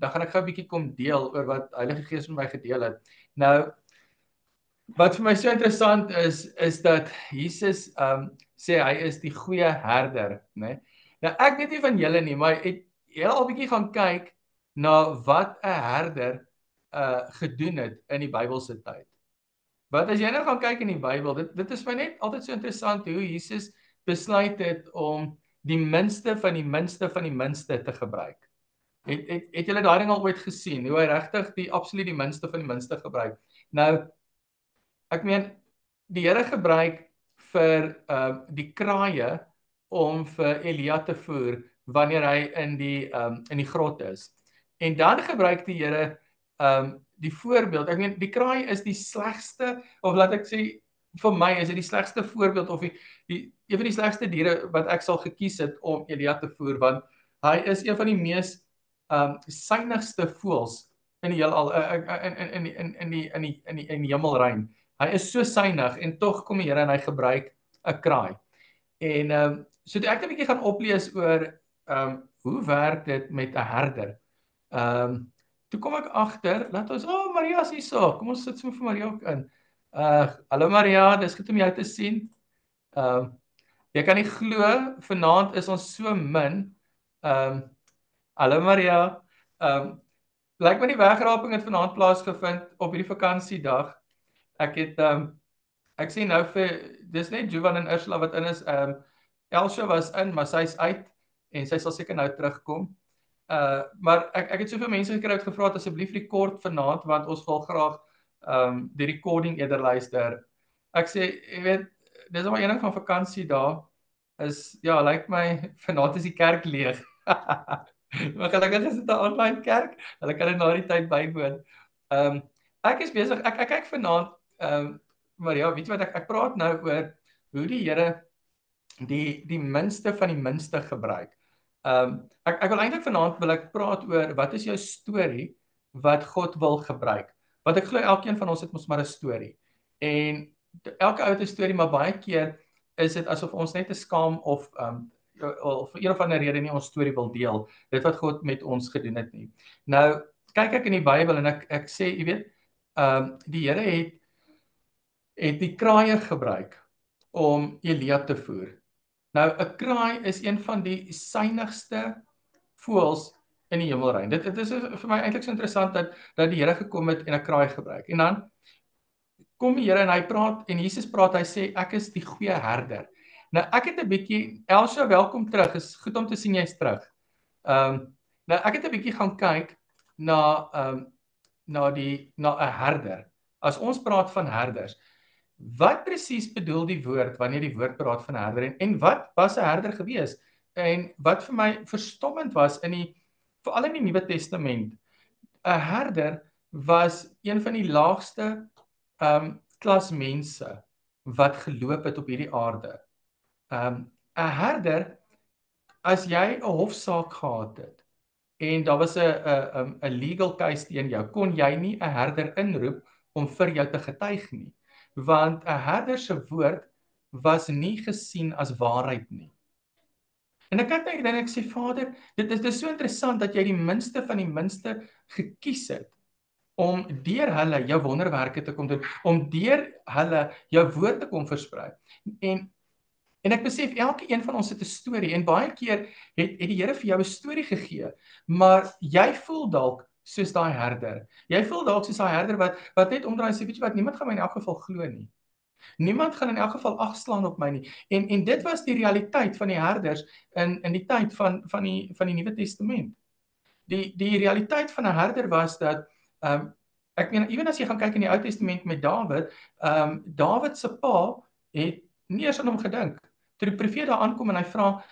dan gaan ek gou 'n bietjie kom deel oor wat Heilige Gees met my gedeel het. Nou, wat vir my so interessant is dat Jesus sê hy is die goeie herder, né? Nou ek weet nie van julle nie, maar het julle al 'n bietjie gaan kyk na wat 'n herder gedoen het in die Bybelse tyd? Wat as jy nou gaan kyk in die Bybel, dit is my net altyd so interessant hoe Jesus besluit het om die minste van die minste van die minste te gebruik. Het julle daai ding al ooit gesien, hoe hy regtig absoluut die minste van die minste gebruik? Nou, ek meen, die Here gebruik vir die kraaie om vir Elia te voer wanneer hy in die grot is. En dan gebruik die Here die voorbeeld. Ek meen, die kraai is die slegste, of laat ek sê, vir my is dit die slegste voorbeeld of een van die slegste diere wat ek sal gekies het om Elia te voer, want hy is een van die mees synigste voëls in die heelal, in die hemelruim. Hy is so synig en tog kom die Here en hy gebruik 'n kraai. En so toe ek 'n bietjie gaan oplees oor hoe werk dit met 'n herder. Toe kom ek agter, laat ons, Maria is hierso. Kom ons sit sommer vir Maria ook in. Hallo Maria, dis goed om jou te sien. Jy kan nie glo, vanaand is ons so min. Hallo Maria. Lyk my die wegraping het vanaand plaasgevind op hierdie vakansiedag. Ek sê nou dis net Jovan en Ursula wat in is. Elsje was in, maar sy's uit en sy sal seker nou terugkom. Maar ek het soveel mense gekry wat gevra het asseblief rekord vanaand want ons wil graag die recording eerder luister. Ek sê, jy weet, dis maar een ding van vakansie daar is lyk my vanaand is die kerk leeg. Maar gelukkig is dit 'n online kerk. Hulle kan dit na die tyd bywoon. Ek is besig, ek kyk vanaand maar weet jy wat ek praat nou oor hoe die Here die minste van die minste gebruik. Ek wil eintlik vanaand wil ek praat oor wat is jou storie wat God wil gebruik. Want ek glo elkeen van ons het mos maar 'n storie. En elke ou het 'n storie, maar baie keer is dit asof ons net 'n skaam of vir een of ander rede nie ons storie wil deel, dit wat God met ons gedoen het nie. Nou, kyk ek in die Bybel en ek sê, jy weet, die Here het die kraaie gebruik om Elia te voer. Nou, 'n kraai is een van die synigste voëls in die hemelruim. Dit is vir my eintlik so interessant dat die Here gekom het en 'n kraai gebruik. En dan kom die Here en hy praat, en Jesus praat, hy sê, ek is die goeie herder. Nou, ek het 'n bietjie, Elsje, welkom terug, is goed om te sien jy's terug. Nou, ek het 'n bietjie gaan kyk na 'n herder. As ons praat van herders, wat presies bedoel die woord wanneer die woord praat van 'n herder, en wat was 'n herder gewees? En wat vir my verstommend was veral in die Nuwe Testament, 'n herder was een van die laagste klas mense wat geloop het op hierdie aarde. 'n herder, as jy 'n hofsaak gehad het en daar was 'n legal case teen jou, kon jy nie 'n herder inroep om vir jou te getuig nie, want 'n herder se woord was nie gesien as waarheid nie. En ek kyk na dit en ek sê, Vader, dit is so interessant dat jy die minste van die minste gekies het om deur hulle jou wonderwerke te kom doen, om deur hulle jou woord te kom versprei. En ek besef, elke een van ons het 'n storie, en baie keer het die Here vir jou 'n storie gegee, maar jy voel dalk soos daai herder. Jy voel dalk soos daai herder wat net omdraai en sê, weet jy wat, niemand gaan my in elk geval glo nie. Niemand gaan in elk geval agslaan op my nie. En dit was die realiteit van die herders in die tyd van die Nuwe Testament. Die realiteit van 'n herder was dat ek meen, ewen as jy gaan kyk in die Ou Testament met Dawid, Dawid se pa het nie eers aan hom gedink. Toe die profeet daar aankom en hy vra,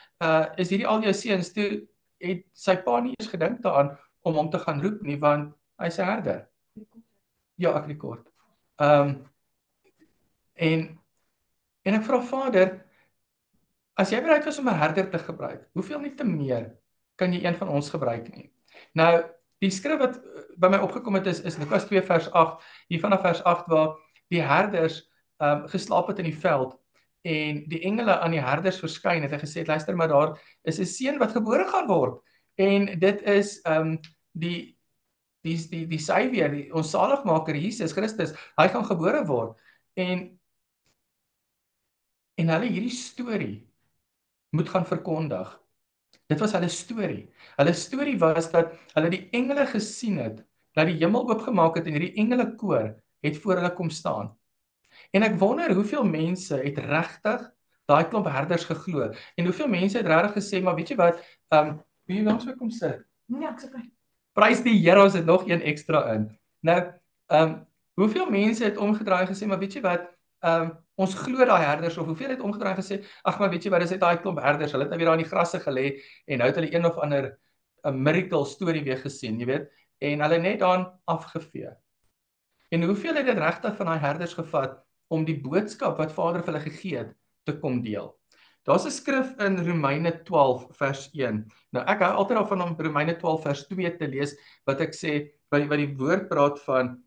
is hierdie al jou seuns? Toe het sy pa nie eers gedink daaraan om hom te gaan roep nie, want hy's 'n herder. Ja, ek rekord. En ek vra, Vader, as jy bereid was om 'n herder te gebruik, hoeveel nie te meer kan jy een van ons gebruik nie? Nou, die skrif wat by my opgekom het is Lukas 2 vers 8, hier vanaf vers 8 waar die herders geslaap het in die veld en die engele aan die herders verskyn het en gesê, luister maar, daar is 'n seun wat gebore gaan word, en dit is die Savior, ons saligmaker Jesus Christus, hy gaan gebore word. En hulle hierdie storie moet gaan verkondig. Dit was hulle storie. Hulle storie was dat hulle die engele gesien het, dat die hemel oopgemaak het en hierdie engelekoor het voor hulle kom staan. En ek wonder hoeveel mense het regtig daai klomp herders geglo en hoeveel mense het regtig gesê, maar weet jy wat, wie wil ons kom sit? Nee, ek sit by. Prys die Here, ons het nog een ekstra in. Nou, hoeveel mense het omgedraai en gesê, maar weet jy wat, ons glo daai herders, of hoeveel het omgedraai en gesê, ag maar weet jy wat, dis net daai klomp herders, hulle het nou weer daar in die grasse gelê en nou het hulle een of ander 'n miracle storie weer gesien, jy weet, en hulle net daan afgevee. En hoeveel het dit regtig van daai herders gevat om die boodskap wat Vader vir hulle gegee het te kom deel? Daar's 'n skrif in Romeine 12 vers 1. Nou ek hou altyd daarvan om Romeine 12 vers 2 te lees wat ek sê wat die woord praat van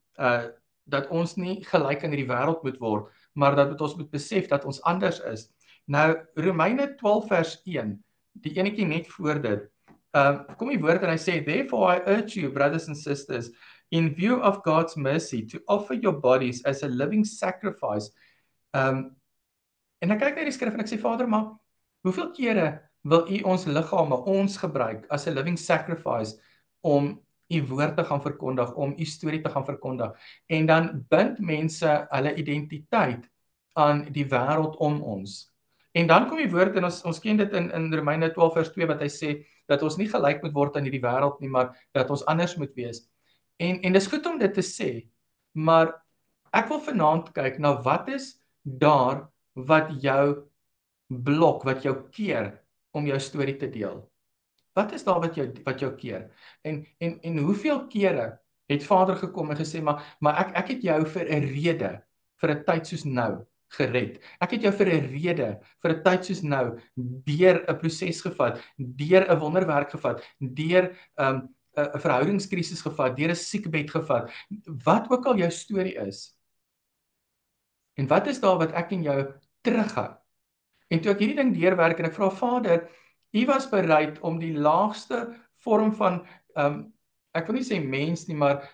dat ons nie gelyk aan hierdie wêreld moet word, maar dat ons moet besef dat ons anders is. Nou Romeine 12 vers 1, die enetjie net voor dit. Kom die woord en hy sê, therefore I urge you, brothers and sisters, in view of God's mercy, to offer your bodies as a living sacrifice. En ek kyk na die skrif en ek sê, Vader, maar hoeveel kere wil U ons liggame, ons gebruik as 'n living sacrifice om U woord te gaan verkondig, om U storie te gaan verkondig? En dan bind mense hulle identiteit aan die wêreld om ons. En dan kom die woord en ons ken dit in Romeine 12 vers 2 wat hy sê dat ons nie gelyk moet word aan hierdie wêreld nie, maar dat ons anders moet wees. En dis goed om dit te sê, maar ek wil vanaand kyk na wat is daar wat jou blok, wat jou keer om jou storie te deel. Wat is daar wat jou keer? En hoeveel kere het Vader gekom en gesê maar ek het jou vir 'n rede, vir 'n tyd soos nou gered. Ek het jou vir 'n rede, vir 'n tyd soos nou deur 'n proses gevat, deur 'n wonderwerk gevat, deur 'n verhoudingskrisis gevat, deur 'n siekbed gevat. Wat ook al jou storie is. En wat is daar wat ek en jou terughou? En toe ek hierdie ding deurwerk en ek vra Vader, U was bereid om die laagste vorm van ek wil nie sê mens nie, maar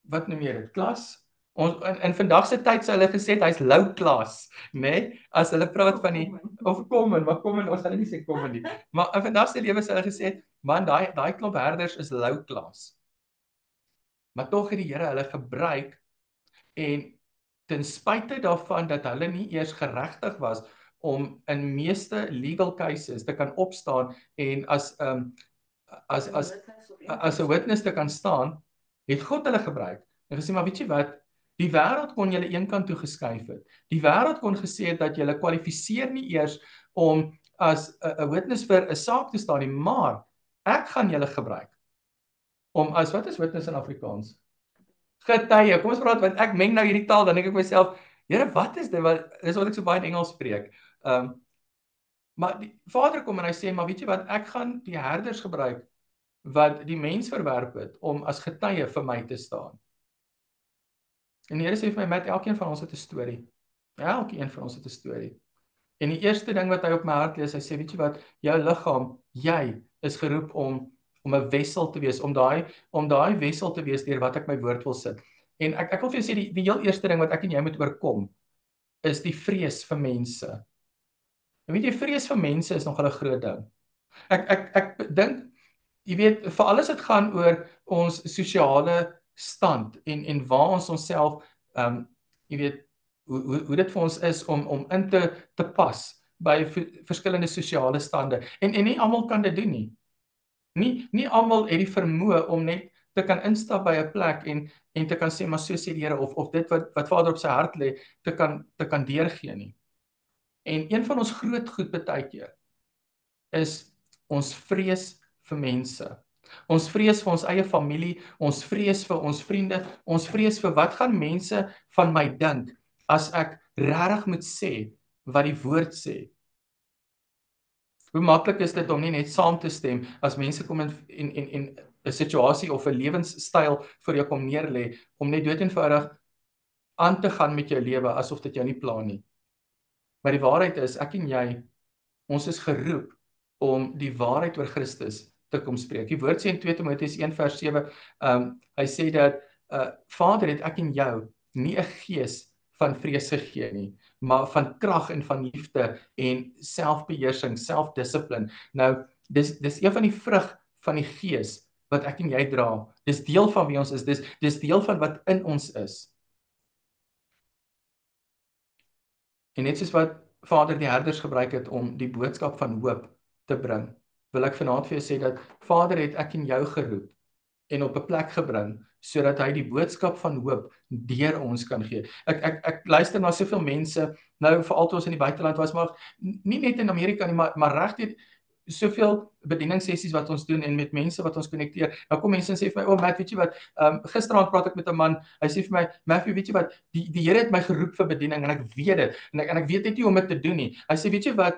wat noem jy dit? Klas? Ons in vandag se tyd sou hulle gesê hy's low class, né? Nee? As hulle praat van die of common, maar common ons gaan nie sê common nie. Maar in vandag se lewe sou hulle gesê, man, daai klomp herders is low class. Maar tog het die Here hulle gebruik en ten spyte daarvan dat hulle nie eers geregtig was om in meeste legal cases te kan opstaan en as 'n witness te kan staan, het God hulle gebruik. En gesê maar weet jy wat, die wêreld kon julle eenkant toe geskuif het. Die wêreld kon gesê het dat julle kwalifiseer nie eers om as 'n witness vir 'n saak te staan nie, maar ek gaan julle gebruik om as wat is witness in Afrikaans? Getuie. Kom ons praat want ek meng nou hierdie taal dan dink ek myself, Here, wat is dit? Dis wat ek so baie in Engels spreek. Maar die Vader kom en hy sê, maar weet jy wat, ek gaan die herders gebruik wat die mens verwerp het om as getuie vir my te staan. En die Here sê vir my, Matt, elkeen van ons het 'n storie. Elkeen van ons het 'n storie. En die eerste ding wat hy op my hart lees, hy sê, weet jy wat, jou liggaam, jy is geroep om 'n wessel te wees, om daai wessel te wees deur wat ek my woord wil sit. En ek wil vir jou sê die heel eerste ding wat ek en jy moet oorkom is die vrees vir mense. En weet jy, vrees vir mense is nogal 'n groot ding. Ek dink jy weet vir alles dit gaan oor ons sosiale stand en waar ons onsself jy weet hoe dit vir ons is om in te pas by verskillende sosiale stande. En nie almal kan dit doen nie. Nie almal het die vermoë om net te kan instap by 'n plek en te kan sê maar so sê die Here of dit wat Vader op sy hart lê te kan deurgee nie. En een van ons groot goed baie keer is ons vrees vir mense. Ons vrees vir ons eie familie, ons vrees vir ons vriende, ons vrees vir wat gaan mense van my dink as ek regtig moet sê wat die woord sê. Hoe maklik is dit om nie net saam te stem as mense kom en 'n situasie of 'n lewenstyl vir jou kom neerlê om net dood eenvoudig aan te gaan met jou lewe asof dit jou nie pla nie. Maar die waarheid is ek en jy, ons is geroep om die waarheid oor Christus te kom spreek. Die woord sê in 2 Timoteus 1 vers 7, hy sê dat Vader, het ek en jou nie 'n gees van vrees gegee nie, maar van krag en van liefde en selfbeheersing, selfdissipline. Nou, dis een van die vrug van die gees wat ek en jy dra. Dis deel van wie ons is. Dis deel van wat in ons is. En net soos wat Vader die herders gebruik het om die boodskap van hoop te bring, wil ek vanaand vir jou sê dat Vader het ek en jou geroep en op 'n plek gebring sodat hy die boodskap van hoop deur ons kan gee. Ek luister na soveel mense, nou veral toe ons in die buiteland was, maar nie net in Amerika nie, maar regdeur soveel bedieningssessies wat ons doen en met mense wat ons konnekteer. Nou kom mense en sê vir my, "O Matt, weet jy wat? Gisteraand praat ek met 'n man. Hy sê vir my, "Matthew, weet jy wat? Die Here het my geroep vir bediening en ek weet dit. En ek weet net nie hoe om dit te doen nie." Hy sê, "Weet jy wat?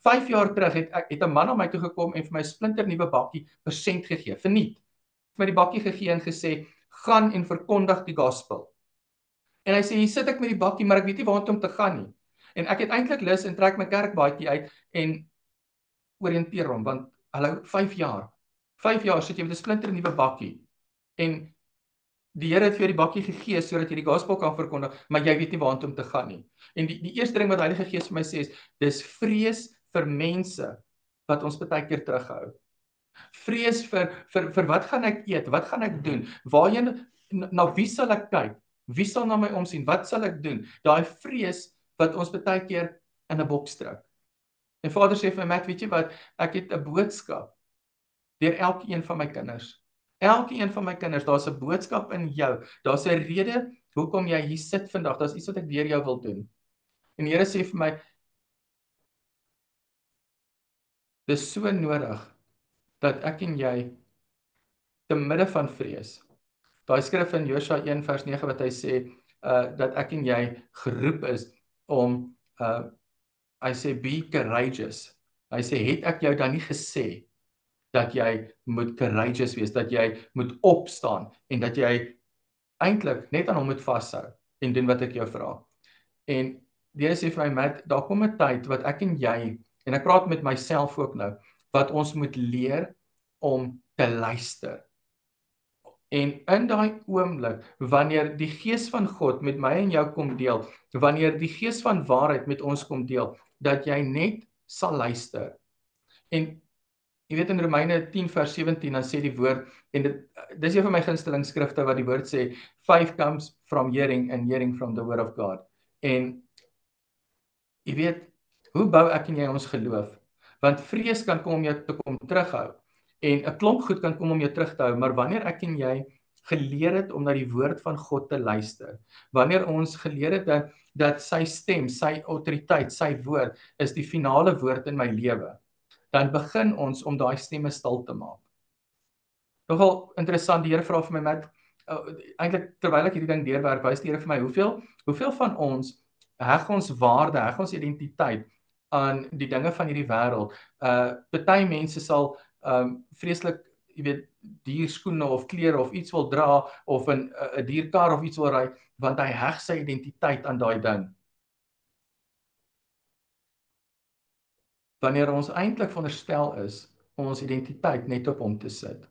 5 jaar terug het 'n man na my toe gekom en vir my 'n splinter nuwe bakkie persent gegee, verniet. Vir my die bakkie gegee en gesê, "Gaan en verkondig die gospel." En hy sê, "Hier sit ek met die bakkie, maar ek weet nie waartoe om te gaan nie." En ek het eintlik lus en trek my kerkbaadjie uit en oriënteer hom, want hallo, 5 jaar. 5 jaar sit jy met 'n splinter nuwe bakkie en die Here het vir jou die bakkie gegee sodat jy die gospel kan verkondig, maar jy weet nie waartoe om te gaan nie. En die eerste ding wat die Heilige Gees vir my sê is, dis vrees vir mense wat ons baie keer terughou. Vrees vir wat gaan ek eet? Wat gaan ek doen? Waarheen, na wie sal ek kyk? Wie sal na my omsien? Wat sal ek doen? Daai vrees wat ons baie keer in 'n boks druk. En Vader sê vir my, "Matt, weet jy wat? Ek het 'n boodskap deur elkeen van my kinders. Elkeen van my kinders, daar's 'n boodskap in jou. Daar's 'n rede hoekom jy hier sit vandag. Daar's iets wat ek deur jou wil doen." En die Here sê vir my, dis so nodig dat ek en jy te midde van vrees. Daai skrif in Josua 1 vers 9 wat hy sê dat ek en jy geroep is om hy sê be courageous. Hy sê, "Het ek jou dan nie gesê dat jy moet courageous wees, dat jy moet opstaan en dat jy eintlik net aan hom moet vashou en doen wat ek jou vra." En die Here sê vir my, "Matt, daar kom 'n tyd wat ek en jy, en ek praat met myself ook nou, wat ons moet leer om te luister." En in daai oomblik, wanneer die Gees van God met my en jou kom deel, wanneer die Gees van waarheid met ons kom deel, dat jy net sal luister. En jy weet in Romeine 10 vers 17 dan sê die woord, en dis een van my gunsteling skrifte wat die woord sê, "Faith comes from hearing and hearing from the word of God." En jy weet, hoe bou ek en jy ons geloof? Want vrees kan kom om jou te kom terughou. En 'n klomp goed kan kom om jou terug te hou, maar wanneer ek en jy geleer het om na die woord van God te luister, wanneer ons geleer het dat sy stem, sy autoriteit, sy woord is die finale woord in my lewe, dan begin ons om daai stemme stil te maak. Nogal interessant, die Here vra vir my met eintlik terwyl ek hierdie ding deurwerk, wys die Here vir my hoeveel van ons heg ons waarde, heg ons identiteit aan die dinge van hierdie wêreld. Party mense sal vreeslik, jy weet, duur skoene of klere of iets wil dra of 'n duur kar of iets wil ry want hy heg sy identiteit aan daai ding. Wanneer ons eintlik veronderstel is om ons identiteit net op hom te sit.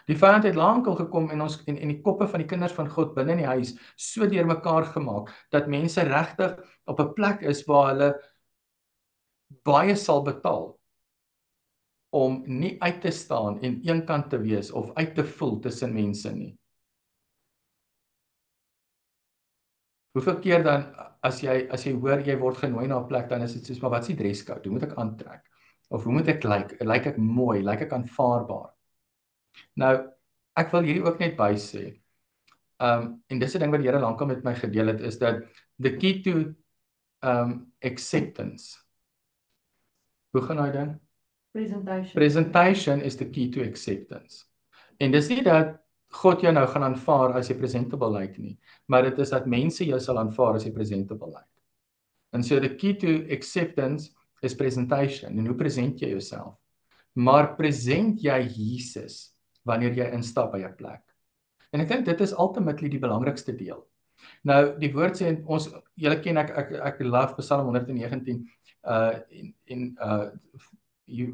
Die vyand het lankal gekom en ons en die koppe van die kinders van God binne in die huis so deurmekaar gemaak dat mense regtig op 'n plek is waar hulle baie sal betaal om nie uit te staan en eenkant te wees of uit te voel tussen mense nie. Hoeveel keer dan as jy hoor jy word genooi na 'n plek, dan is dit soos, maar wat is die dresscode? Hoe moet ek aantrek? Of hoe moet ek lyk? Lyk ek mooi? Lyk ek aanvaarbaar? Nou, ek wil hierdie ook net bysê. En dis 'n ding wat die Here lankal met my gedeel het, is dat the key to acceptance. Hoe gaan daai ding? Presentation is the key to acceptance. En dis nie dat God jou nou gaan aanvaar as jy presentable lyk nie, maar dit is dat mense jou sal aanvaar as jy presentable lyk. And so the key to acceptance is presentation. En hoe present jy jouself? Maar present jy Jesus wanneer jy instap by 'n plek? En ek dink dit is ultimately die belangrikste deel. Nou die woord sê ons, julle ken ek love Psalm 119 en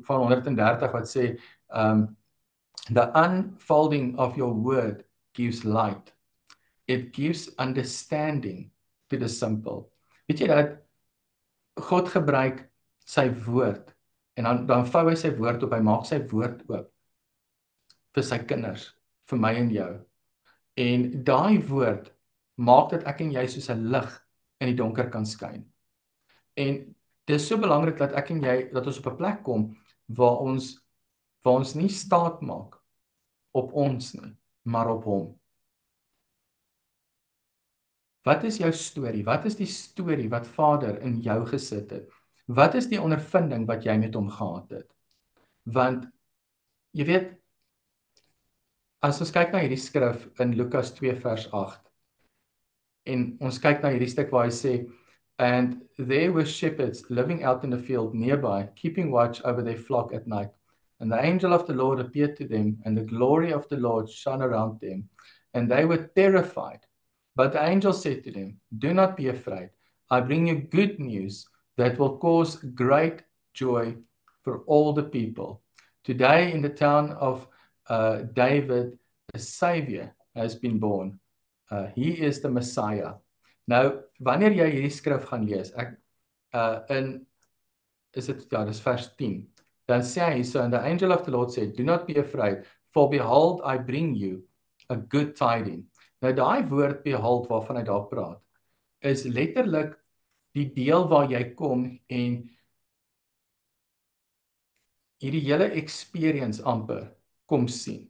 van 130 wat sê The unfolding of your word gives light. It gives understanding to the simple. Weet jy dat God gebruik sy woord en dan vou hy sy woord op, hy maak sy woord oop vir sy kinders, vir my en jou. En daai woord maak dat ek en jy soos 'n lig in die donker kan skyn. En dis so belangrik dat ek en jy dat ons op 'n plek kom waar ons nie staat maak op ons nie, maar op hom. Wat is jou storie? Wat is die storie wat Vader in jou gesit het? Wat is die ondervinding wat jy met hom gehad het? Want jy weet, as ons kyk na hierdie skrif in Lukas 2 vers 8 en ons kyk na hierdie stuk waar hy sê, and there were shepherds living out in the field nearby, keeping watch over their flock at night. And the angel of the Lord appeared to them, and the glory of the Lord shone around them, and they were terrified. But the angel said to them, do not be afraid. I bring you good news that will cause great joy for all the people. Today in the town of David, a Savior has been born. He is the Messiah. Nou, wanneer jy hierdie skrif gaan lees, dis vers 10. Dan sê hy so, and the angel of the Lord said, do not be afraid, for behold, I bring you a good tiding. Nou daai woord behold waarvan hy daar praat, is letterlik die deel waar jy kom en hierdie hele experience amper kom sien.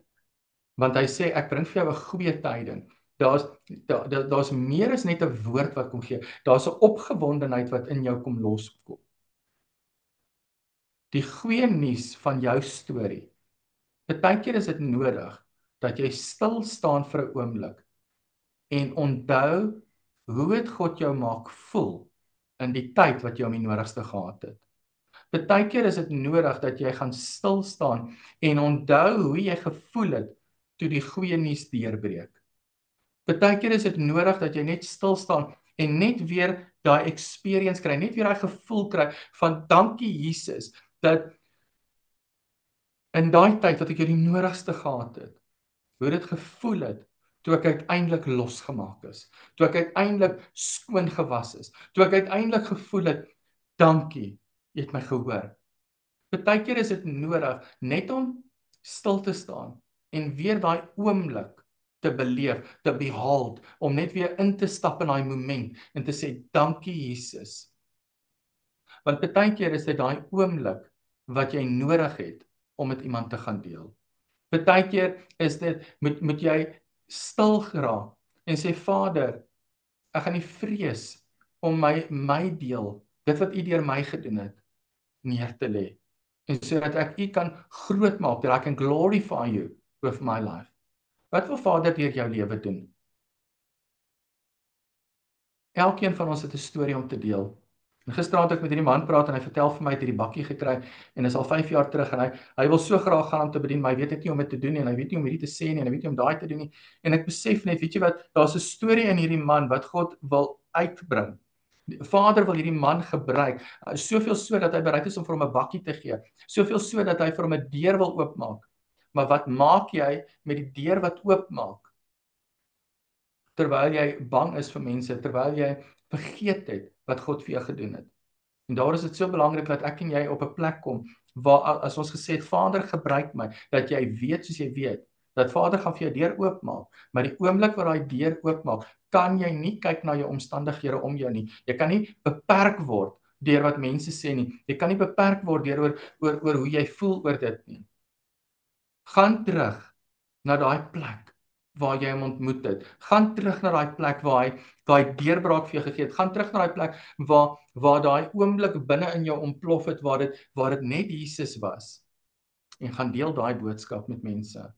Want hy sê, ek bring vir jou 'n goeie tyding. Daar's meer as net 'n woord wat kom gee. Daar's 'n opgewondenheid wat in jou kom loskom. Die goeie nuus van jou storie. Partykeer is dit nodig dat jy stil staan vir 'n oomblik en onthou hoe het God jou maak voel in die tyd wat jy hom die nodigste gehad het. Partykeer is dit nodig dat jy gaan stil staan en onthou hoe jy gevoel het toe die goeie nuus deurbreek. Partykeer is dit nodig dat jy net stil staan en net weer daai experience kry, net weer daai gevoel kry van dankie Jesus dat in daai tyd wat ek jou die nodigste gehad het, hoe dit gevoel het toe ek uiteindelik losgemaak is, toe ek uiteindelik skoon gewas is, toe ek uiteindelik gevoel het dankie, jy het my gehoor. Partykeer is dit nodig net om stil te staan en weer daai oomblik te beleef, te behold, om net weer in te stap in daai moment en te sê dankie Jesus. Want partykeer is dit daai oomblik wat jy nodig het om met iemand te gaan deel. Partykeer is dit moet jy stil geraak en sê Vader, ek gaan nie vrees om my deel, dit wat U deur my gedoen het, neer te lê. En sodat ek U kan groot maak, dat ek kan glorify You with my life. Wat wil Vader deur jou lewe doen? Elkeen van ons het 'n storie om te deel. En gisteraand het ek met hierdie man praat en hy vertel vir my hy het hierdie bakkie gekry en is al 5 jaar terug en hy wil so graag gaan om te bedien, maar hy weet net nie hoe om dit te doen nie en hy weet nie hoe om hierdie te sê nie en hy weet nie hoe om daai te doen nie. En ek besef net, weet jy wat, daar's 'n storie in hierdie man wat God wil uitbring. Die Vader wil hierdie man gebruik, soveel so dat hy bereid is om vir hom 'n bakkie te gee, soveel so dat hy vir hom 'n deur wil oopmaak. Maar wat maak jy met die deur wat oopmaak? Terwyl jy bang is vir mense, terwyl jy vergeet het wat God vir jou gedoen het. En daar is dit so belangrik dat ek en jy op 'n plek kom waar as ons gesê het Vader gebruik my, dat jy weet soos jy weet dat Vader gaan vir jou deur oopmaak, maar die oomblik wat daai deur oopmaak, kan jy nie kyk na jou omstandighede om jou nie. Jy kan nie beperk word deur wat mense sê nie. Jy kan nie beperk word deur oor hoe jy voel oor dit nie. Gaan terug na daai plek waar jy hom ontmoet het. Gaan terug na daai plek waar hy daai deurbraak vir jou gegee het. Gaan terug na daai plek waar daai oomblik binne in jou ontplof het waar dit net Jesus was. En gaan deel daai boodskap met mense.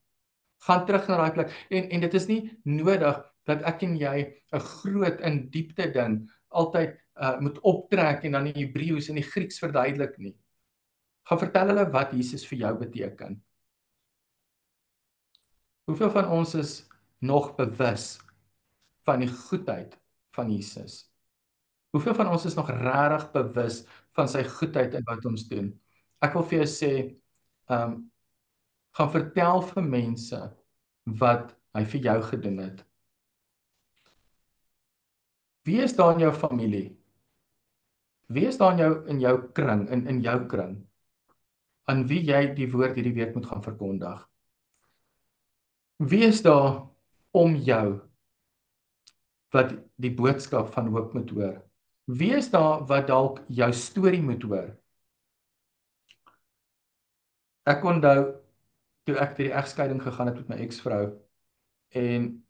Gaan terug na daai plek en dit is nie nodig dat ek en jy 'n groot in diepte ding altyd moet optrek en dan in Hebreëus en die Grieks verduidelik nie. Gaan vertel hulle wat Jesus vir jou beteken. Hoeveel van ons is nog bewus van die goedheid van Jesus? Hoeveel van ons is nog regtig bewus van sy goedheid en wat ons doen? Ek wil vir jou sê, gaan vertel vir mense wat hy vir jou gedoen het. Wie is daar in jou familie? Wie is daar in jou kring, in jou kring, aan wie jy die woord hierdie week moet gaan verkondig? Wie is daar om jou wat die boodskap van hoop moet hoor? Wie is daar wat dalk jou storie moet hoor? Ek onthou toe ek deur die egskeiding gegaan het met my eksvrou en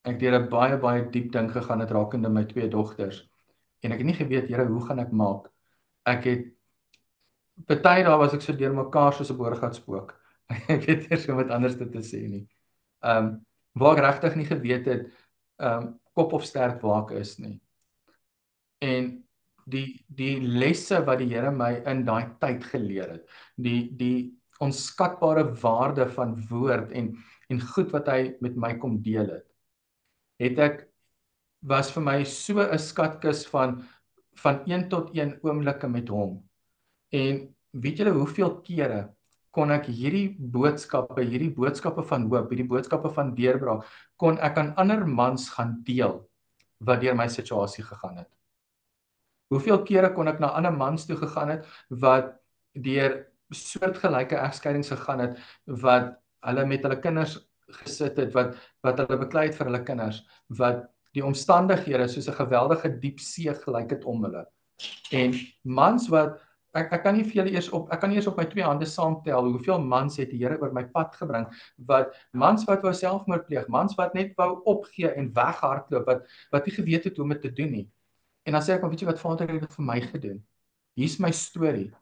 ek deur 'n baie diep ding gegaan het rakende my twee dogters en ek het nie geweet, Here, hoe gaan ek maak? Ek het party dae was ek so deur mekaar soos 'n boorgatspook. Ek weet nie so wat anders te sê nie. Waar ek regtig nie geweet het kop of sterk waar ek is nie. En die lesse wat die Here my in daai tyd geleer het, die onskatbare waarde van woord en goed wat hy met my kom deel het ek was vir my so 'n skatkis van 1 tot 1 oomblikke met hom. En weet julle hoeveel kere kon ek hierdie boodskappe van hoop, hierdie boodskappe van deurbraak, kon ek aan ander mans gaan deel wat deur my situasie gegaan het. Hoeveel kere kon ek na ander mans toe gegaan het wat deur soortgelyke egskeidings gegaan het, wat hulle met hulle kinders gesit het, wat hulle beklei het vir hulle kinders, wat die omstandighede soos 'n geweldige diep see gelyk het om hulle. En mans wat ek kan nie vir julle ek kan nie eers op my twee hande saamtel hoeveel mans het die Here oor my pad gebring, mans wat wou selfmoord pleeg, mans wat net wou opgee en weghardloop, wat nie geweet het hoe om dit te doen nie. En dan sê ek, maar weet jy wat, Vader het dit vir my gedoen. Hier's my storie.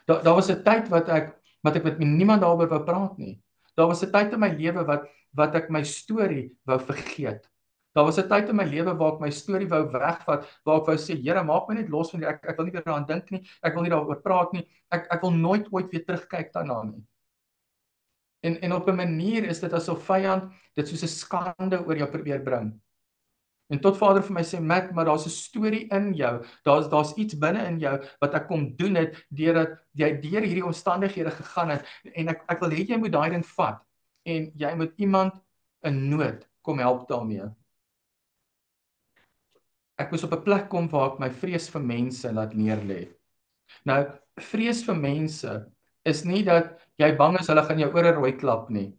Daar was 'n tyd wat ek met niemand daaroor wou praat nie. Daar was 'n tyd in my lewe wat ek my storie wou vergeet. Daar was 'n tyd in my lewe waar ek my storie wou wegvat, waar ek wou sê, Here, maak my net los van dit. Ek wil nie weer daaraan dink nie. Ek wil nie daaroor praat nie. Ek wil nooit ooit weer terugkyk daarna nie. En op 'n manier is dit asof vyand dit soos 'n skande oor jou probeer bring. En tot Vader vir my sê, Matt, maar daar's 'n storie in jou. Daar's iets binne in jou wat ek kom doen het deurdat jy deur hierdie omstandighede gegaan het en ek wil hê jy moet daai ding vat en jy moet iemand in nood kom help daarmee. Ek moes op 'n plek kom waar ek my vrees vir mense laat neerlê. Nou, vrees vir mense is nie dat jy bang is hulle gaan jou ore rooi klap nie.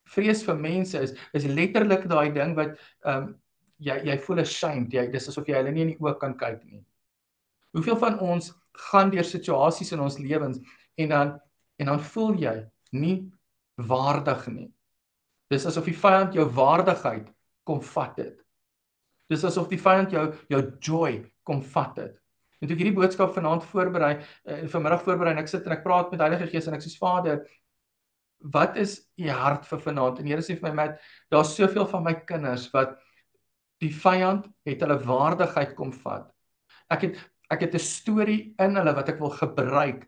Vrees vir mense is letterlik daai ding wat jy voel ashamed, dis asof jy hulle nie in die oë kan kyk nie. Hoeveel van ons gaan deur situasies in ons lewens en dan voel jy nie waardig nie. Dis asof die vyand jou waardigheid kom vat het. Dis asof die vyand jou joy kom vat het. En toe ek hierdie boodskap vanaand vanmiddag voorberei en ek sit en ek praat met Heilige Gees en ek sê, Vader, wat is u hart vir vanaand? En Here sê vir my, daar's soveel van my kinders wat die vyand het hulle waardigheid kom vat. Ek het 'n storie in hulle wat ek wil gebruik.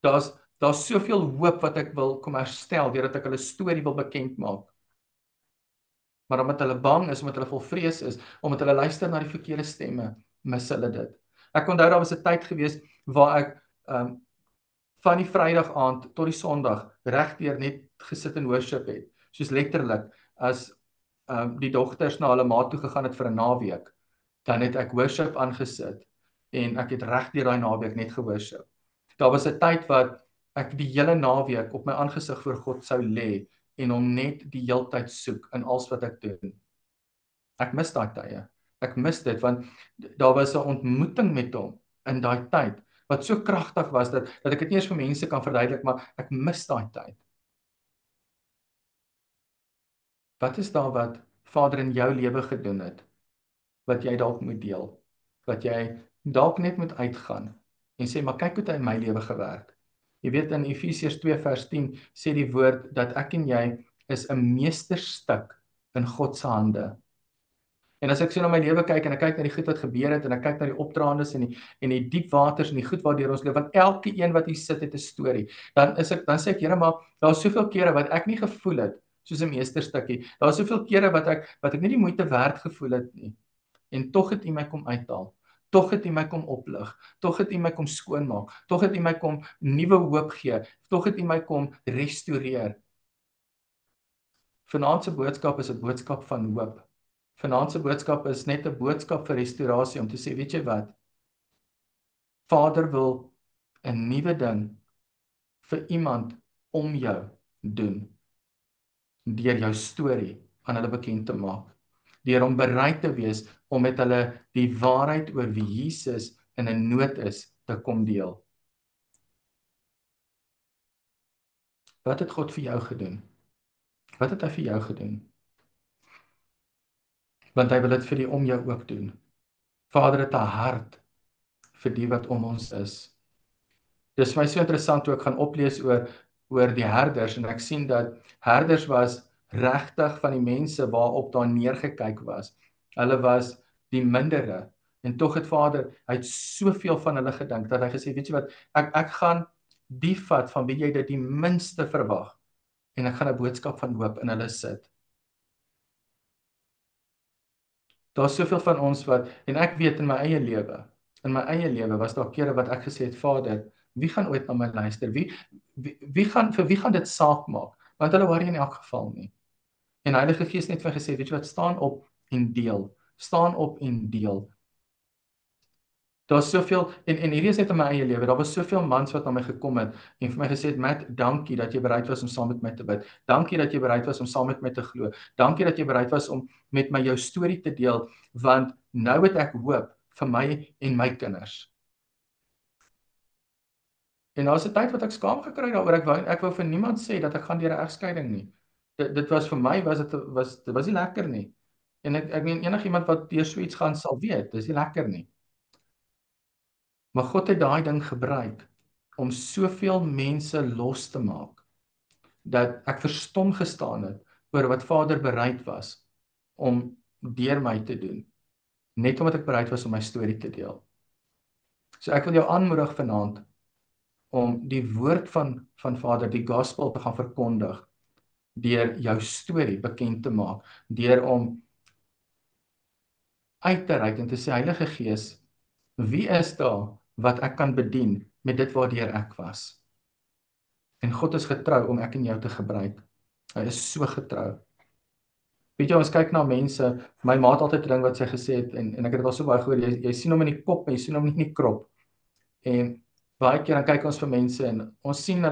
Daar's soveel hoop wat ek wil kom herstel deurdat ek hulle storie wil bekend maak. Maar omdat hulle bang is, omdat hulle vol vrees is, omdat hulle luister na die verkeerde stemme, mis hulle dit. Ek onthou daar was 'n tyd gewees waar ek van die Vrydag aand tot die Sondag regdeur net gesit en worship het. Soos letterlik as die dogters na hulle ma toe gegaan het vir 'n naweek, dan het ek worship aangesit en ek het regdeur daai naweek net geworship. Daar was 'n tyd wat ek die hele naweek op my aangesig voor God sou lê en hom net die heeltyd soek in alles wat ek doen. Ek mis daai tye. Ek mis dit want daar was 'n ontmoeting met hom in daai tyd wat so kragtig was dat ek dit nie eens vir mense kan verduidelik, maar ek mis daai tyd. Wat is daar wat Vader in jou lewe gedoen het, wat jy dalk moet deel, wat jy dalk net moet uitgaan en sê, maar kyk hoe dit in my lewe gewerk. Jy weet in Efesiërs 2 vers 10 sê die woord dat ek en jy is 'n meesterstuk in God se hande. En as ek so na my lewe kyk en ek kyk na die goed wat gebeur het en ek kyk na die opdraandes en die diep waters en die goed waardeur ons leef, want elke een wat hier sit het 'n storie. Dan sê ek, Here, maar daar's soveel kere wat ek nie gevoel het soos 'n meesterstukkie. Daar's soveel kere wat ek nie die moeite werd gevoel het nie. En tog het U my kom uithaal. tog het U my kom oplig, tog het U my kom skoonmaak, tog het U my kom nuwe hoop gee, tog het U my kom restoreer. Vanaand se boodskap is 'n boodskap van hoop. Vanaand se boodskap is net 'n boodskap vir restaurasie om te sê, weet jy wat? Vader wil 'n nuwe ding vir iemand om jou doen deur jou storie aan hulle bekend te maak. Deur om bereid te wees om met hulle die waarheid oor wie Jesus in 'n nood is te kom deel. Wat het God vir jou gedoen? Wat het hy vir jou gedoen? Want hy wil dit vir die om jou ook doen. Vader het 'n hart vir die wat om ons is. Dis vir my so interessant toe ek gaan oplees oor die herders en ek sien dat herders was regtig van die mense waarop daar neergekyk was. Hulle was die mindere en tog het Vader, hy het soveel van hulle gedink dat hy gesê, weet jy wat, ek gaan die vat van wie jy dit die minste verwag en ek gaan 'n boodskap van hoop in hulle sit. Daar's soveel van ons wat en ek weet in my eie lewe was daar kere wat ek gesê het, Vader, wie gaan ooit na my luister? Vir wie gaan dit saak maak? Want hulle worry in elk geval nie. En Heilige Gees net vir gesê, weet jy wat, staan op en deel. Staan op en deel. Daar's soveel en hierdie is net in my eie lewe. Daar was soveel mans wat na my gekom het en vir my gesê het, Matt, dankie dat jy bereid was om saam met my te bid. Dankie dat jy bereid was om saam met my te glo. Dankie dat jy bereid was om met my jou storie te deel, want nou het ek hoop vir my en my kinders. En daar's 'n tyd wat ek skaam gekry daaroor. Ek wou vir niemand sê dat ek gaan deur 'n egskeiding nie. Dit was vir my dit was nie lekker nie. En ek meen enigiemand wat deur so iets gaan sal weet, dis nie lekker nie. Maar God het daai ding gebruik om soveel mense los te maak dat ek verstom gestaan het oor wat Vader bereid was om deur my te doen, net omdat ek bereid was om my storie te deel. So ek wil jou aanmoedig vanaand om die woord van Vader, die gospel te gaan verkondig deur jou storie bekend te maak, deur om uit te reik en te sê, Heilige Gees, wie is daar wat ek kan bedien met dit waardeur ek was? En God is getrou om ek en jou te gebruik. Hy is so getrou. Weet jy, ons kyk na mense, my ma het altyd 'n ding wat sy gesê het en ek het dit al so baie gehoor, jy sien hom in die kop, maar jy sien hom nie in die krop. En baie keer dan kyk ons vir mense en ons sien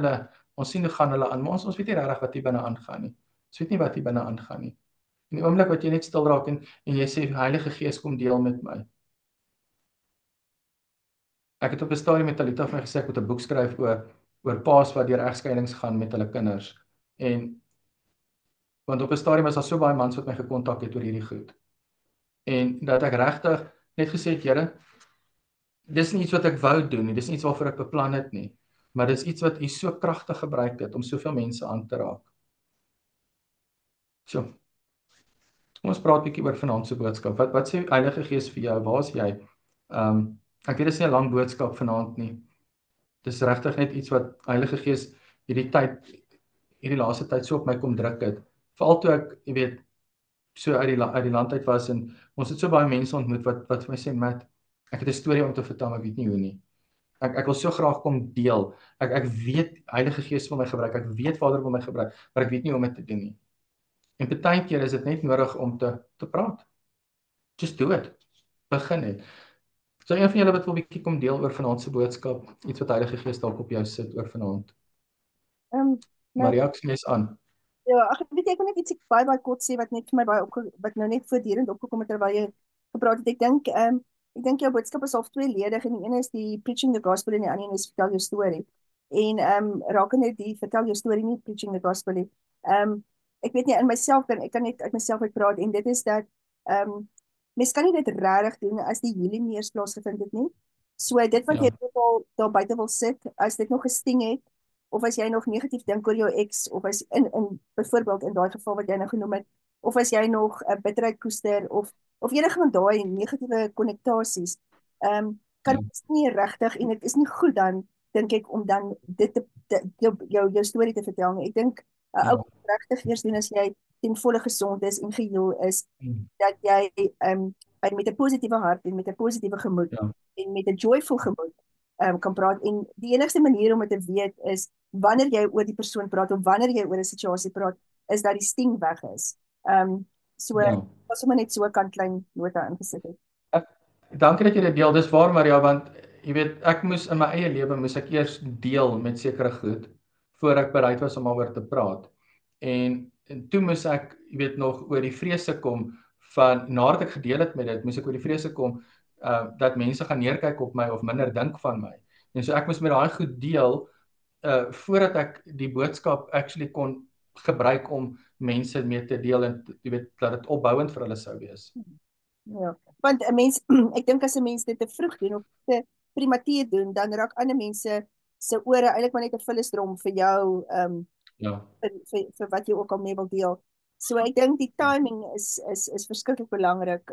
hoe gaan hulle aan, maar ons weet nie regtig wat hier binne aangaan nie. Ons weet nie wat hier binne aangaan nie. In die oomblik wat jy net stil raak en jy sê Heilige Gees kom deel met my. Ek het op 'n stadium met Talita vir my gesê ek moet 'n boek skryf oor paas wat deur egskeidings gaan met hulle kinders. En want op 'n stadium was daar so baie mans wat my gekontak het oor hierdie goed. En dat ek regtig net gesê het, Here, dis nie iets wat ek wou doen nie, dis nie iets waarvoor ek beplan het nie, maar dis iets wat U so kragtig gebruik het om soveel mense aan te raak. So, ons praat 'n bietjie oor vanaand se boodskap. Wat sê Heilige Gees vir jou? Waar is jy? Ek weet dit is nie 'n lang boodskap vanaand nie. Dis regtig net iets wat Heilige Gees hierdie laaste tyd so op my kom druk het. Veral toe ek, jy weet, so uit die land uit was en ons het so baie mense ontmoet wat vir my sê, Matt, ek het 'n storie om te vertel, maar ek weet nie hoe nie. Ek wil so graag kom deel. Ek weet Heilige Gees wil my gebruik. Ek weet Vader wil my gebruik, maar ek weet nie hoe om dit te doen nie. En baie keer is dit net nodig om te praat. Just do it. Begin net. So een van julle wat wil 'n bietjie kom deel oor vanaand se boodskap, iets wat Heilige Gees dalk op jou sit oor vanaand. Nou, Maria, ek is aan. ja, ag weet jy, ek wil net ietsie baie kort sê wat net vir my wat nou net voortdurend opgekom het terwyl jy gepraat het. Ek dink jou boodskap is half tweeledig en die een is die preaching the gospel en die ander een is vertel jou storie. En rakende die vertel jou storie nie preaching the gospel nie. Ek weet nie in myself ek kan net uit myself uitpraat en dit is dat mens kan nie dit regtig doen as die healing nie eers plaasgevind het nie. So dit wat jy al daar buite wil sit, as dit nog gesting het of as jy nog negatief dink oor jou ex of as in byvoorbeeld in daai geval wat jy nou genoem het of as jy nog 'n bitterheid koester of enige van daai negatiewe konnotasies kan dit nie regtig en dit is nie goed dan dink ek om dan dit jou storie te vertel nie. Ek dink ou regtig eers doen as jy ten volle gesond is en geheel is dat jy en met 'n positiewe hart en met 'n positiewe gemoed Ja. en met 'n joyful gemoed kan praat. En die enigste manier om dit te weet is wanneer jy oor die persoon praat of wanneer jy oor 'n situasie praat, is dat die sting weg is. So Ja. was sommer net so 'n klein nota ingesit het. Ek, dankie dat jy dit deel. Dis waar Maria, want jy weet, ek moes in my eie lewe moes ek eers deel met sekere goed voor ek bereid was om daaroor te praat. En toe moes ek, jy weet, nog oor die vrese kom van nadat ek gedeel het met dit, moes ek oor die vrese kom dat mense gaan neerkyk op my of minder dink van my. En so ek moes met daai goed deel voordat ek die boodskap actually kon gebruik om mense mee te deel en jy weet dat dit opbouend vir hulle sou wees. Ja, want 'n mens ek dink as 'n mens dit te vroeg doen of te prematuur doen, dan raak ander mense se ore eintlik maar net 'n vullisdrom vir jou Ja. vir wat jy ook al mee wil deel. So ek dink die timing is verskriklik belangrik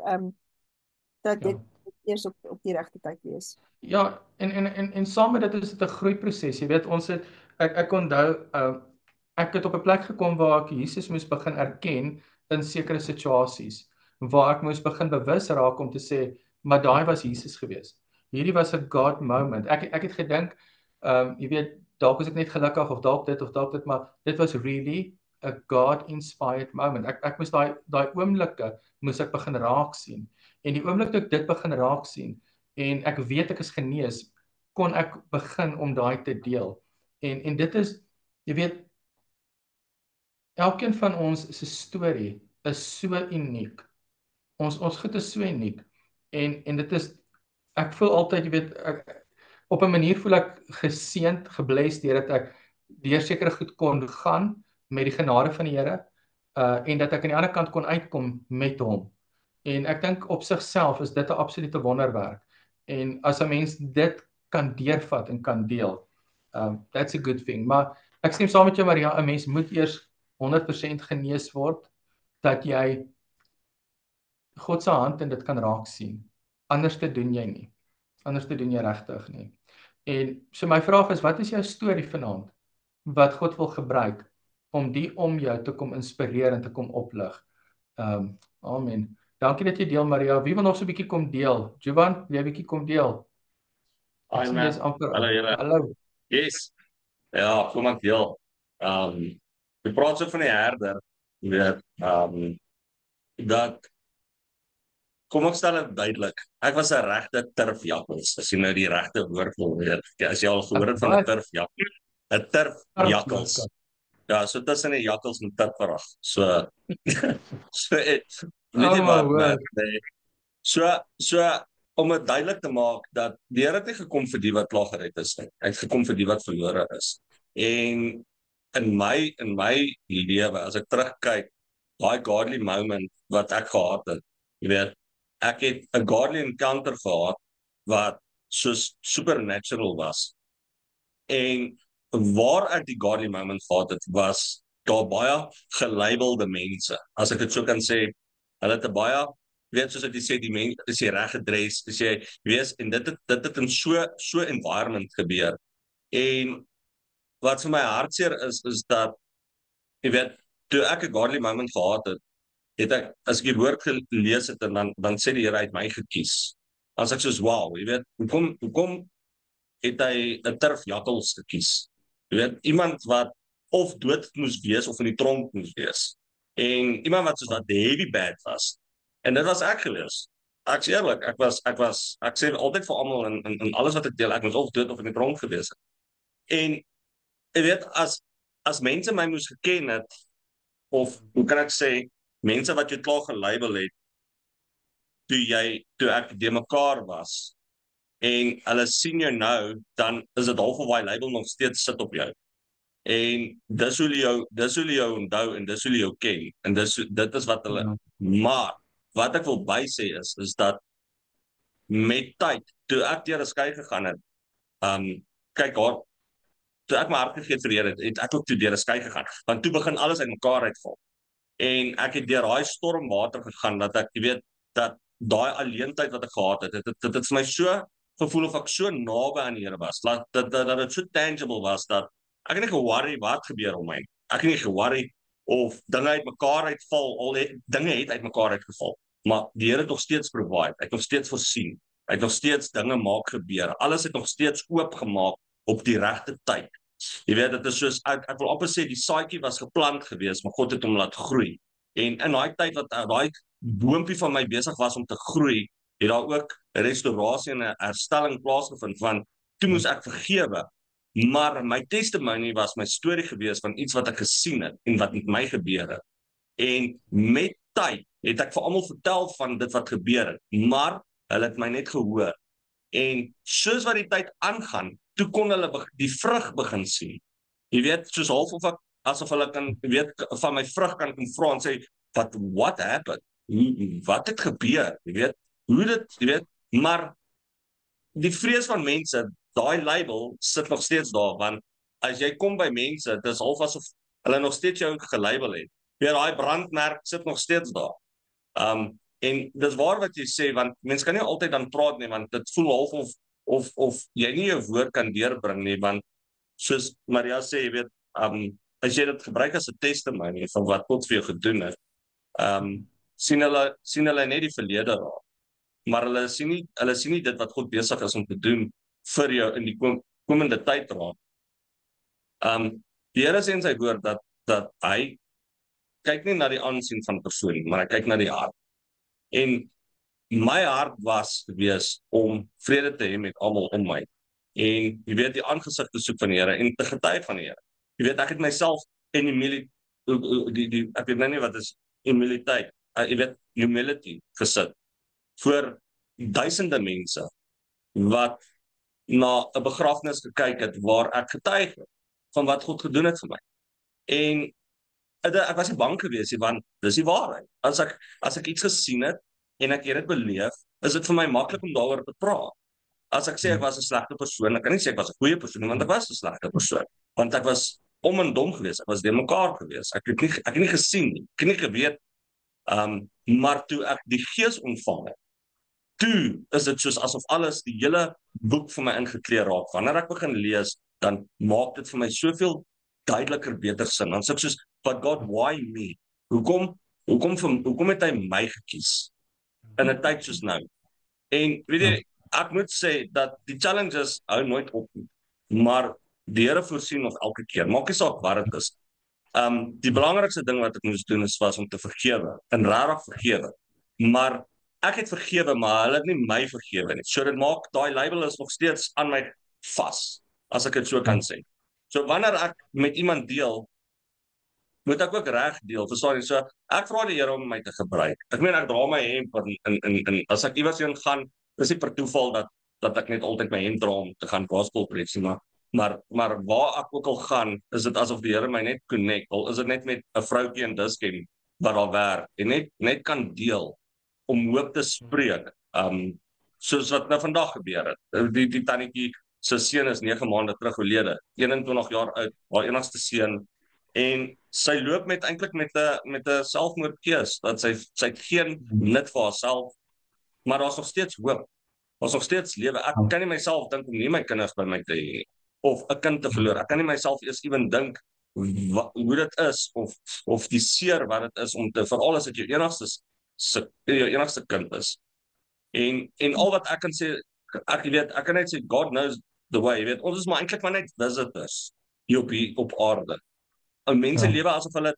dat Ja. dit eers op die regte tyd wees. Ja, en saam met dit is dit 'n groeiproses. Jy weet, ek onthou ek het op 'n plek gekom waar ek Jesus moes begin erken in sekere situasies waar ek moes begin bewus raak om te sê, maar daai was Jesus gewees. Hierdie was 'n God moment. Ek het gedink, jy weet, dalk was ek net gelukkig of dalk dit, maar dit was really 'n God inspired moment. Ek moes daai oomblikke moes ek begin raak sien. En die oomblik toe ek dit begin raak sien en ek weet ek is genees, kon ek begin om daai te deel. En dit is, jy weet, elkeen van ons se storie is so uniek. Ons goed is so uniek. En dit is, ek voel altyd, jy weet, op 'n manier voel ek geseënd, gebless deurdat ek deur sekere goed kon gaan met die genade van die Here, en dat ek aan die ander kant kon uitkom met hom. En ek dink op sigself is dit 'n absolute wonderwerk. En as 'n mens dit kan deurvat en kan deel, that's a good thing. Maar ek stem saam met jou Maria, 'n mens moet eers 100% genees word dat jy God se hand in dit kan raak sien. Anders te doen jy nie. Anders te doen jy regtig nie. En so my vraag is, wat is jou storie vanaand wat God wil gebruik om die om jou te kom inspireer en te kom oplig? Amen. Dankie dat jy deel Maria. Wie wil nog so 'n bietjie kom deel? Jovan, wil jy 'n bietjie kom deel? Ek Hi sien man. jy's amper. Hallo julle. Hallo. Yes. Ja, kom ek deel. We praat so van die herder, jy weet, dat kom ek stel dit duidelik. Ek was 'n regte turfjakkals, as jy nou die regte woord wil weet. Ja, as jy al gehoor het van 'n turfjakkals. 'n Turfjakkals. Ja, so tussen die jakkals en turfverag. So so weet jy wat, man? Nee. So om dit duidelik te maak dat die Here het nie gekom vir die wat klaar gered is nie. Hy het gekom vir die wat verlore is. En in my lewe, as ek terugkyk, daai godly moment wat ek gehad het, jy weet, ek het 'n godly encounter gehad wat soos supernatural was. En waar ek die godly moment gehad het, was daar baie gelabelde mense. As ek dit so kan sê, hulle het 'n baie, weet soos ek sê, die mense is jy reg gedres, is jy weet, en dit het in so environment gebeur. En wat vir my hartseer is dat jy weet, toe ek 'n godly moment gehad het ek, as ek die woord gelees het en dan sê die Here uit my gekies. As ek soos wow, jy weet, hoekom het hy 'n turfjakkals gekies? Jy weet, iemand wat of dood moes wees of in die tronk moes wees. En iemand wat soos dat heavy bad was. En dit was ek gewees. Ek sê eerlik, ek sê altyd vir almal in alles wat ek deel, ek was of dood of in die tronk gewees. En jy weet, as mense my moes geken het, of hoe kan ek sê, mense wat jy klaar gelabel het, toe ek de mekaar was, en hulle sien jou nou, dan is dit half of hy label nog steeds sit op jou. En dis hoe hulle jou onthou en dis hoe hulle jou ken. En dit is wat hulle, maar wat ek wil bysê is dat met tyd, toe ek deur 'n skei gegaan het, kyk haar, toe ek my hart gegee het vir die Here, het ek ook toe deur 'n skei gegaan, want toe begin alles uitmekaar uitval. En ek het deur daai stormwater gegaan, dat ek, jy weet, dat daai alleentheid wat ek gehad het, dit het vir my so gevoel of ek so naby aan die Here was, dat dit so tangible was, dat ek het nie ge-worry wat gebeur om my. Ek het nie ge-worry of dinge uitmekaar uitval, dinge het uitmekaar uitgeval. maar die Here het nog steeds provide, hy het nog steeds voorsien, hy het nog steeds dinge maak gebeur, alles het nog steeds oopgemaak op die regte tyd. Jy weet, dit is soos, ek wil amper sê, die saadjie was geplant gewees, maar God het hom laat groei. En in daai tyd wat daai boompie van my besig was om te groei, het daar ook 'n restaurasie en 'n herstelling plaasgevind, want toe moes ek vergewe. Maar my testimony was my storie gewees van iets wat ek gesien het en wat met my gebeur het. En met tyd het ek vir almal vertel van dit wat gebeur het, maar hulle het my net gehoor. En soos wat die tyd aangaan, toe kon hulle die vrug begin sien. Jy weet, soos half of ek, asof hulle kan, weet, van my vrug kan kom vra en sê, what happened? Wat het gebeur? Jy weet, hoe dit, jy weet, maar die vrees van mense, daai label sit nog steeds daar, want as jy kom by mense, dit is half asof hulle nog steeds jou gelabel het. Weer daai brandmerk sit nog steeds daar. En dis waar wat jy sê, want mense kan nie altyd dan praat nie, want dit voel half of jy nie jou woord kan deurbring nie, want soos Maria sê, jy weet, as jy dit gebruik as 'n testimony van wat God vir jou gedoen het, sien hulle net die verlede raak. Maar hulle sien nie dit wat God besig is om te doen vir jou in die komende tyd raak. Die Here sê in sy woord dat hy kyk nie na die aansien van persoon, maar hy kyk na die hart. En my hart was gewees om vrede te hê met almal om my. En jy weet, die aangesig te soek van die Here en te getuig van die Here. Jy weet, ek het myself in ek weet nou nie wat is humiliteit, jy weet, humility gesit voor duisende mense wat na 'n begrafnis gekyk het waar ek getuig het van wat God gedoen het vir my. En ek was nie bang gewees nie, want dis die waarheid. As ek iets gesien het en ek het dit beleef, is dit vir my maklik om daaroor te praat. As ek sê ek was 'n slegte persoon, ek kan nie sê ek was 'n goeie persoon, want ek was 'n slegte persoon. Want ek was om en dom gewees, ek was de mekaar gewees. Ek het nie gesien nie, ek het nie geweet, maar toe ek die Gees ontvang het, toe is dit soos asof alles, die hele boek vir my ingekleer raak. Wanneer ek begin lees, dan maak dit vir my soveel duideliker beter sin. Dan sê ek soos, but God, why me? Hoekom het hy my gekies in 'n tyd soos nou? En weet jy, ek moet sê dat die challenges hou nooit op nie, maar die Here voorsien nog elke keer. Maak nie saak wat dit is. Die belangrikste ding wat ek moes doen was om te vergewe, en regtig vergewe. Maar ek het vergewe, maar hulle het nie my vergewe nie. So dit maak, daai label is nog steeds aan my vas, as ek dit so kan sê. So wanneer ek met iemand deel, moet ek ook reg deel, verstaan jy? So ek vra die Here om my te gebruik. Ek meen, ek dra my hemp in as ek iewers heen gaan, dis nie per toeval dat ek net altyd my hemp dra om te gaan gospel preach, maar waar ek ook al gaan, is dit asof die Here my net connect, al is dit net met 'n vroutjie in Dischem wat daar werk, en net kan deel om hoop te spreek, soos wat nou vandag gebeur het. Die tannetjie se seun is 9 maande terug oorlede, 21 jaar oud, haar enigste seun, en sy loop eintlik met 'n selfmoordkeus, dat sy het geen nut vir haarself, maar daar's nog steeds hoop. Daar's nog steeds lewe. Ek kan nie myself dink om nie my kinders by my te hê, of 'n kind te verloor. Ek kan nie myself eers ewen dink hoe dit is, of die seer wat dit is om te, veral as dit jou enigste kind is. En al wat ek kan sê, ek kan net sê, God knows the way, jy weet, ons is maar eintlik maar net visitors hier op aarde. En mense lewe asof hulle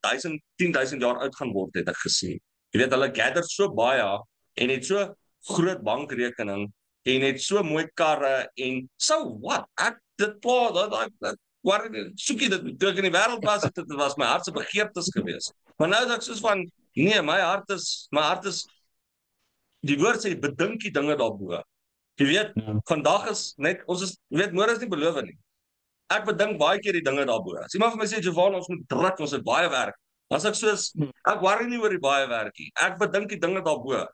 10,000 jaar oud gaan word, het ek gesien. Jy weet, hulle gather so baie, en het so groot bankrekening, en het so mooi karre, en so what? Soek jy dit, toe ek in die wêreld was, dit was my hart se begeertes gewees. Maar nou is ek soos van, nee, my hart is, die woord sê, bedink die dinge daarbo. Jy weet, vandag is net, jy weet, môre is nie beloof nie. Ek bedink baie keer die dinge daarbo. As iemand vir my sê, Jovan, ons moet druk, ons het baie werk. As ek soos, ek worry nie oor die baie werkie. Ek bedink die dinge daarbo.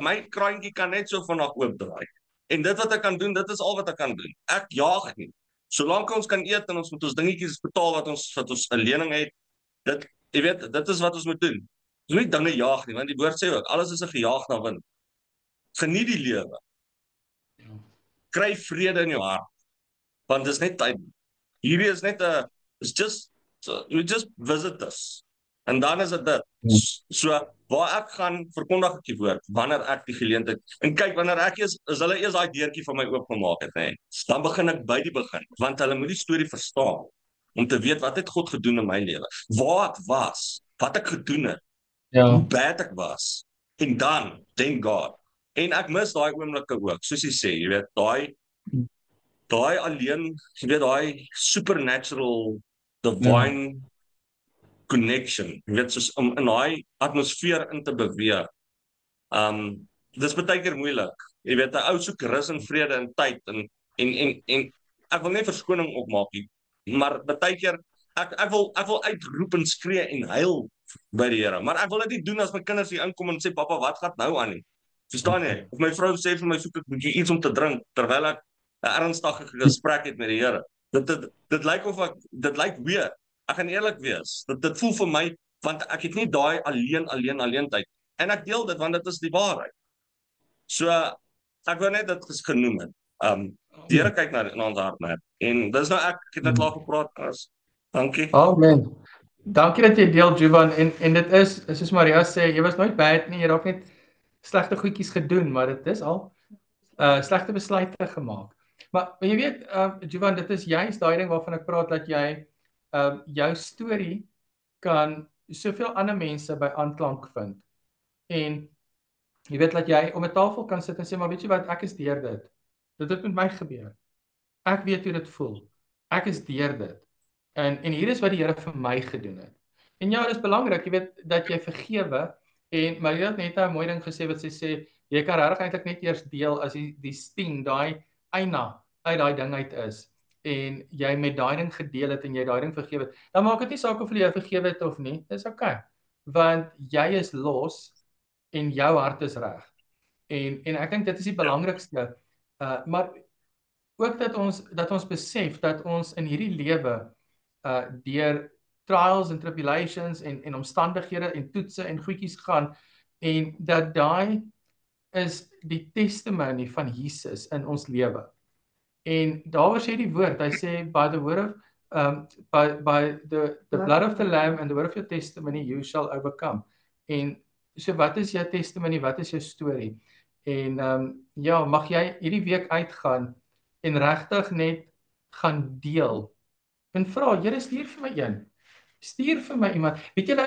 My kraantjie kan net so vandag oopdraai. En dit wat ek kan doen, dit is al wat ek kan doen. Ek jaag nie. Solank ons kan eet en ons moet ons dingetjies betaal wat ons 'n lening het, jy weet, dit is wat ons moet doen. Ons moet nie dinge jaag nie, want die woord sê ook, alles is 'n gejaag na wind. Geniet die lewe. Kry vrede in jou hart. Want dis net tyd. Hierdie is net we just visit us. En dan is dit. So waar ek gaan verkondig ek die woord, wanneer ek die geleentheid, en kyk, wanneer ek is hulle eers daai deurtjie van my oopgemaak het, nee, dan begin ek by die begin, want hulle moet die storie verstaan, om te weet wat het God gedoen in my lewe, waar ek was, wat ek gedoen het, hoe bad ek was, en dan, thank God, en ek mis daai oomblikke ook, soos jy sê, jy weet, daai alleen, jy weet, daai supernatural, divine connection, jy weet, soos om in daai atmosfeer in te beweeg. Dis baie keer moeilik. Jy weet, 'n ou soek rus en vrede in tyd en ek wil nie verskoning opmaak nie, maar baie keer ek wil uitroep en skree en huil by die Here, maar ek wil dit nie doen as my kinders hier inkom en sê pappa, wat gaan nou aan nie? Verstaan jy? Of my vrou sê vir my soek ek 'n bietjie iets om te drink terwyl ek 'n ernstige gesprek het met die Here. Dit lyk lyk weer. Ek gaan eerlik wees. Dit voel vir my want ek het nie daai alleen tyd en ek deel dit want dit is die waarheid. So ek wou net dit genoem het. Die Here kyk na ons hart net. En dis nou ek het net klaar gepraat as. Dankie. Amen. Dankie dat jy deel, Juvan, en dit is soos Maria sê, jy was nooit bad nie, jy het ook net slegte goedjies gedoen, maar dit is al slegte besluite gemaak. Maar jy weet, Juvan, dit is juist daai ding waarvan ek praat, dat jy jou storie kan soveel ander mense by aanklank vind. En jy weet dat jy om 'n tafel kan sit en sê, maar weet jy wat, ek is deur dit. Dit het met my gebeur. Ek weet hoe dit voel. Ek is deur dit. En hier is wat die Here vir my gedoen het. En ja, dit is belangrik, jy weet, dat jy vergewe, en Maria het net 'n mooi ding gesê, wat sy sê, jy kan regtig eintlik net eers deel, as die sting, daai eina, uit daai ding uit is, en jy met daai ding gedeel het, en jy daai ding vergewe het, dan maak dit nie saak of jy vergewe het of nie, dis okay, want jy is los, en jou hart is reg, en ek dink dit is die belangrikste, maar ook dat ons besef, dat ons in hierdie lewe, deur trials en tribulations en omstandighede en toetse en goedjies gaan, en dat daai is die testimony van Jesus in ons lewe. En daaroor sê die woord, hy sê, by the word of, by the blood of the lamb and the word of your testimony, you shall overcome. En so wat is jou testimony, wat is jou storie? En ja, mag jy hierdie week uitgaan, en regtig net gaan deel, en vra, Here, stuur vir my een. Stuur vir my iemand. Weet julle,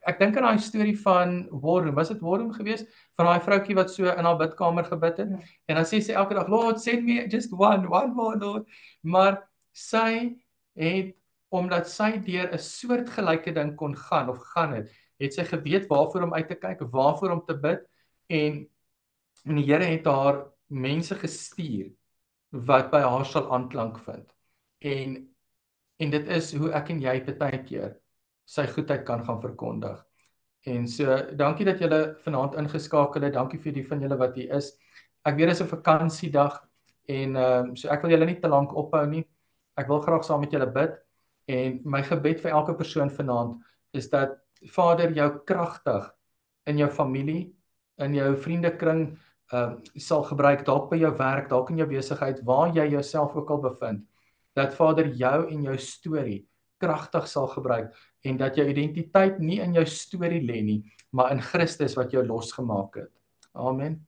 ek dink aan daai storie van War Room. Was dit War Room geweest? Van daai vroutjie wat so in haar bidkamer gebid het. En dan sê sy elke dag, Lord, send me just one more, Lord. Maar sy het, omdat sy deur 'n soortgelyke ding kon gaan, of gaan het sy geweet waarvoor om uit te kyk, waarvoor om te bid, en die Here het haar mense gestuur, wat by haar sal aanklank vind. En dit is hoe ek en jy baie keer sy goedheid kan gaan verkondig. En so, dankie dat julle vanaand ingeskakel het, dankie vir die van julle wat hier is. Ek weet dit is 'n vakansiedag, en so ek wil julle nie te lank ophou nie. Ek wil graag saam met julle bid, en my gebed vir elke persoon vanaand, is dat Vader jou kragtig in jou familie, in jou vriendekring, sal gebruik, dalk by jou werk, dalk in jou besigheid, waar jy jouself ook al bevind, dat Vader jou en jou storie kragtig sal gebruik, en dat jou identiteit nie in jou storie lê nie, maar in Christus wat jou losgemaak het. Amen.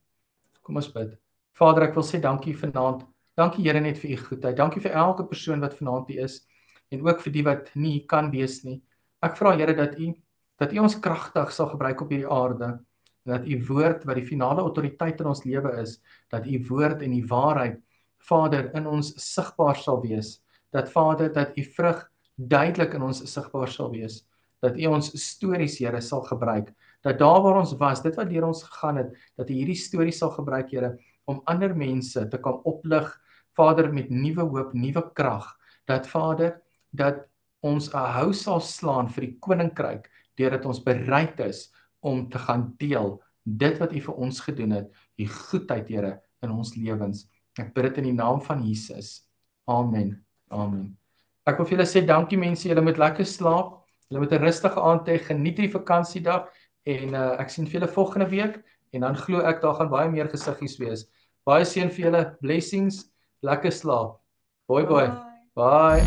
Kom ons bid. Vader, ek wil sê dankie vanaand, dankie Here net vir u goedheid, dankie vir elke persoon wat vanaand hier is, en ook vir die wat nie kan wees nie. Ek vra Here dat u ons kragtig sal gebruik op hierdie aarde, en dat u woord, wat die finale autoriteit in ons lewe is, dat u woord en die waarheid, Vader, in ons sigbaar sal wees, dat Vader, dat u vrug duidelik in ons sigbaar sal wees, dat u ons stories, Here, sal gebruik, dat daar waar ons was, dit wat deur ons gegaan het, dat u hierdie stories sal gebruik, Here, om ander mense te kan oplig, Vader, met nuwe hoop, nuwe krag, dat Vader, dat ons 'n hou sal slaan vir die koninkryk, deurdat ons bereid is om te gaan deel dit wat u vir ons gedoen het, u goedheid, Here, in ons lewens. Ek bid dit in die naam van Jesus. Amen. Amen. Ek wil vir julle sê dankie mense, julle moet lekker slaap, julle moet 'n rustige aand hê, geniet die vakansiedag, en ek sien vir julle volgende week, en dan glo ek daar gaan baie meer gesiggies wees. Baie seën vir julle, blessings, lekker slaap. Bye.